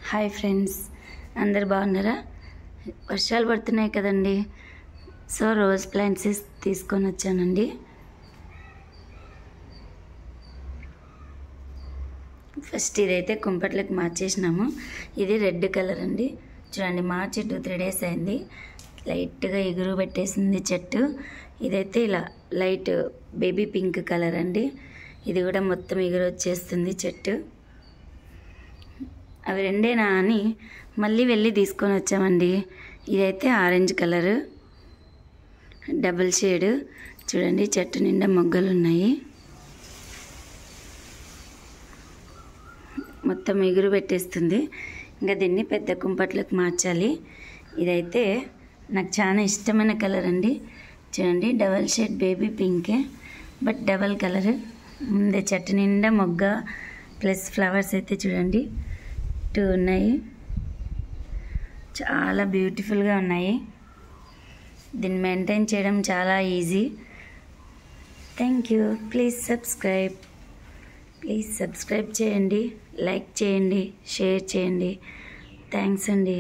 Hi friends, అందరు బాగున్నారా? వర్షాలు పడుతున్నాయి కదండి. సో రోజ్ ప్లాంట్స్ తీసుకొని వచ్చానండి. ఫస్ట్ ఇదైతే కుంపట్లకు మార్చేసినాము. ఇది రెడ్ కలర్ అండి. చూడండి, మార్చి 2-3 డేస్ అయింది. లైట్గా ఎగురు పెట్టేసింది చెట్టు. ఇదైతే ఇలా లైట్ బేబీ పింక్ కలర్ అండి. ఇది కూడా మొత్తం ఎగురు వచ్చేస్తుంది చెట్టు. అవి రెండేనా అని మళ్ళీ వెళ్ళి తీసుకొని వచ్చామండి. ఇదైతే ఆరెంజ్ కలరు, డబుల్ షేడ్. చూడండి, చెట్టు నిండా మొగ్గలు ఉన్నాయి. మొత్తం ఎగురు పెట్టేస్తుంది. ఇంకా దీన్ని పెద్ద కుంపట్లకు మార్చాలి. ఇదైతే నాకు చాలా ఇష్టమైన కలర్ అండి. చూడండి, డబల్ షేడ్ బేబీ పింకే, బట్ డబల్ కలర్. ముందే చెట్టు నిండా మొగ్గ ప్లస్ ఫ్లవర్స్ అయితే చూడండి 2 ఉన్నాయి. చాలా బ్యూటిఫుల్గా ఉన్నాయి. దీన్ని మెయింటైన్ చేయడం చాలా easy. Thank you. Please subscribe చేయండి, లైక్ చేయండి, షేర్ చేయండి. థ్యాంక్స్ అండి.